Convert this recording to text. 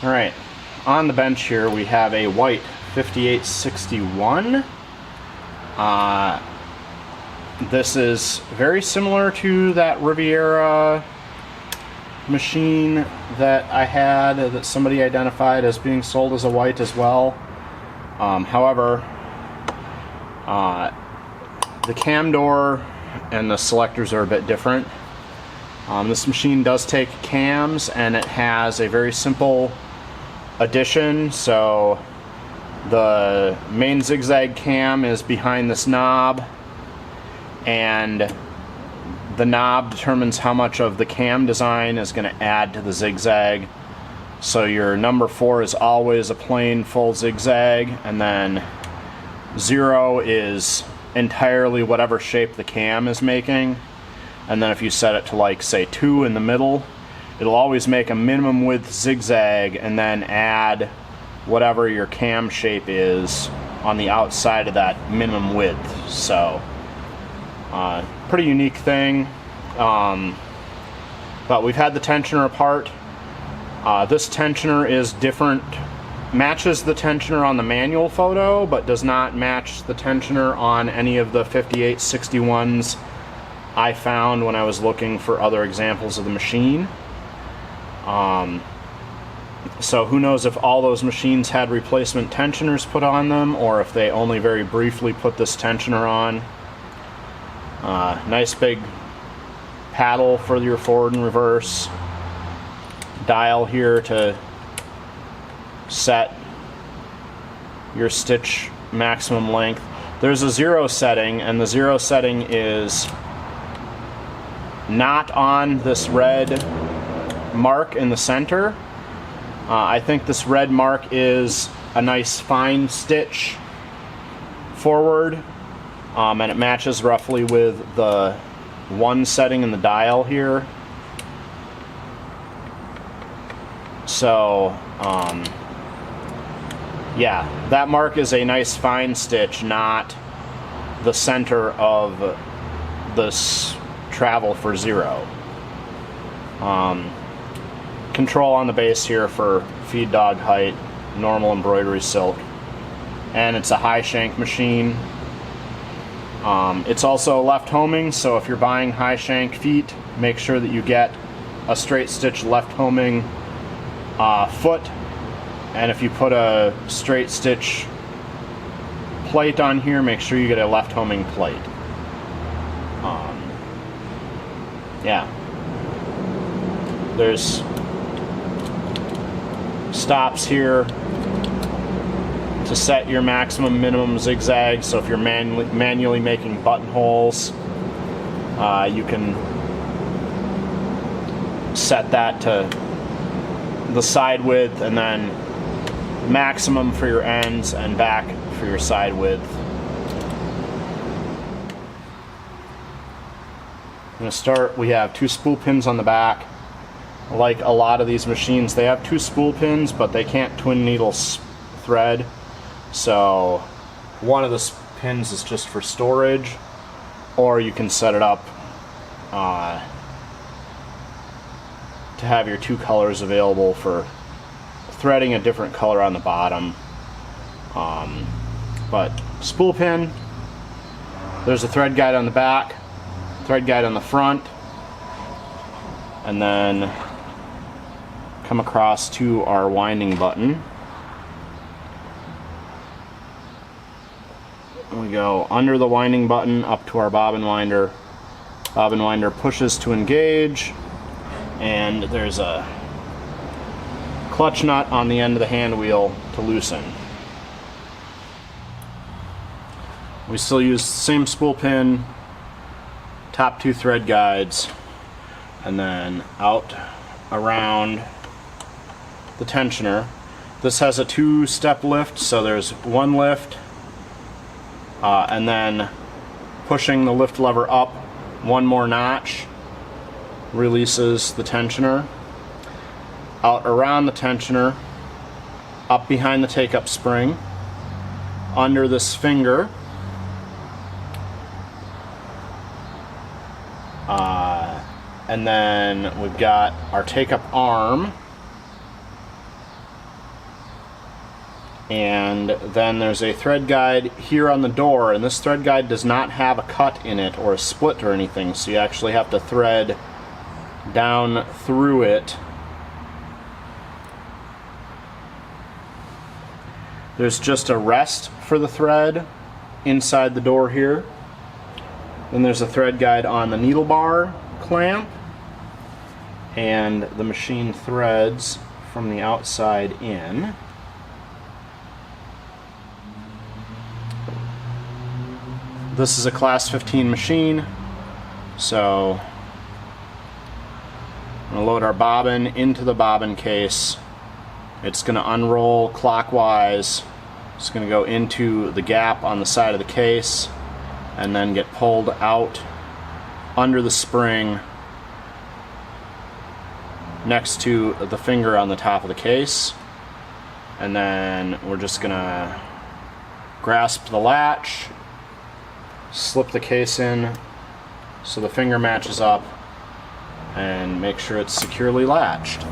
Alright, on the bench here we have a white 5861. This is very similar to that Riviera machine that I had that somebody identified as being sold as a white as well. However, the cam door and the selectors are a bit different. This machine does take cams, and it has a very simple addition. So the main zigzag cam is behind this knob, and the knob determines how much of the cam design is going to add to the zigzag. So your number 4 is always a plain full zigzag, and then 0 is entirely whatever shape the cam is making. And then if you set it to, like, say 2 in the middle, it'll always make a minimum width zigzag and then add whatever your cam shape is on the outside of that minimum width. So pretty unique thing. But we've had the tensioner apart. This tensioner is different, matches the tensioner on the manual photo, but does not match the tensioner on any of the 5861s I found when I was looking for other examples of the machine. So who knows if all those machines had replacement tensioners put on them, or if they only very briefly put this tensioner on. Nice big paddle for your forward and reverse. Dial here to set your stitch maximum length. There's a 0 setting, and the 0 setting is not on this red mark in the center. I think this red mark is a nice fine stitch forward, and it matches roughly with the 1 setting in the dial here. So yeah, that mark is a nice fine stitch, not the center of this travel for 0. Control on the base here for feed dog height, normal embroidery silk, and it's a high shank machine. It's also left homing, so if you're buying high shank feet, make sure that you get a straight stitch left homing foot, and if you put a straight stitch plate on here, make sure you get a left homing plate. Yeah, there's stops here to set your maximum minimum zigzag. So if you're manually making buttonholes, you can set that to the side width, and then maximum for your ends and back for your side width. I'm going to start, we have 2 spool pins on the back. Like a lot of these machines, they have 2 spool pins, but they can't twin needle thread. So one of the pins is just for storage, or you can set it up to have your 2 colors available for threading a different color on the bottom. But spool pin, there's a thread guide on the back, thread guide on the front, and then come across to our winding button. We go under the winding button up to our bobbin winder. Bobbin winder pushes to engage, and there's a clutch nut on the end of the hand wheel to loosen. We still use the same spool pin, top 2 thread guides, and then out around the tensioner. This has a 2-step lift, so there's 1 lift, and then pushing the lift lever up 1 more notch releases the tensioner. Out around the tensioner, up behind the take-up spring, under this finger, and then we've got our take-up arm, And then there's a thread guide here on the door, and this thread guide does not have a cut in it or a split or anything, so you actually have to thread down through it. There's just a rest for the thread inside the door here. Then there's a thread guide on the needle bar clamp, and the machine threads from the outside in. This is a class 15 machine, so I'm going to load our bobbin into the bobbin case. It's going to unroll clockwise. It's going to go into the gap on the side of the case and then get pulled out under the spring next to the finger on the top of the case. And then we're just going to grasp the latch, slip the case in so the finger matches up, and make sure it's securely latched.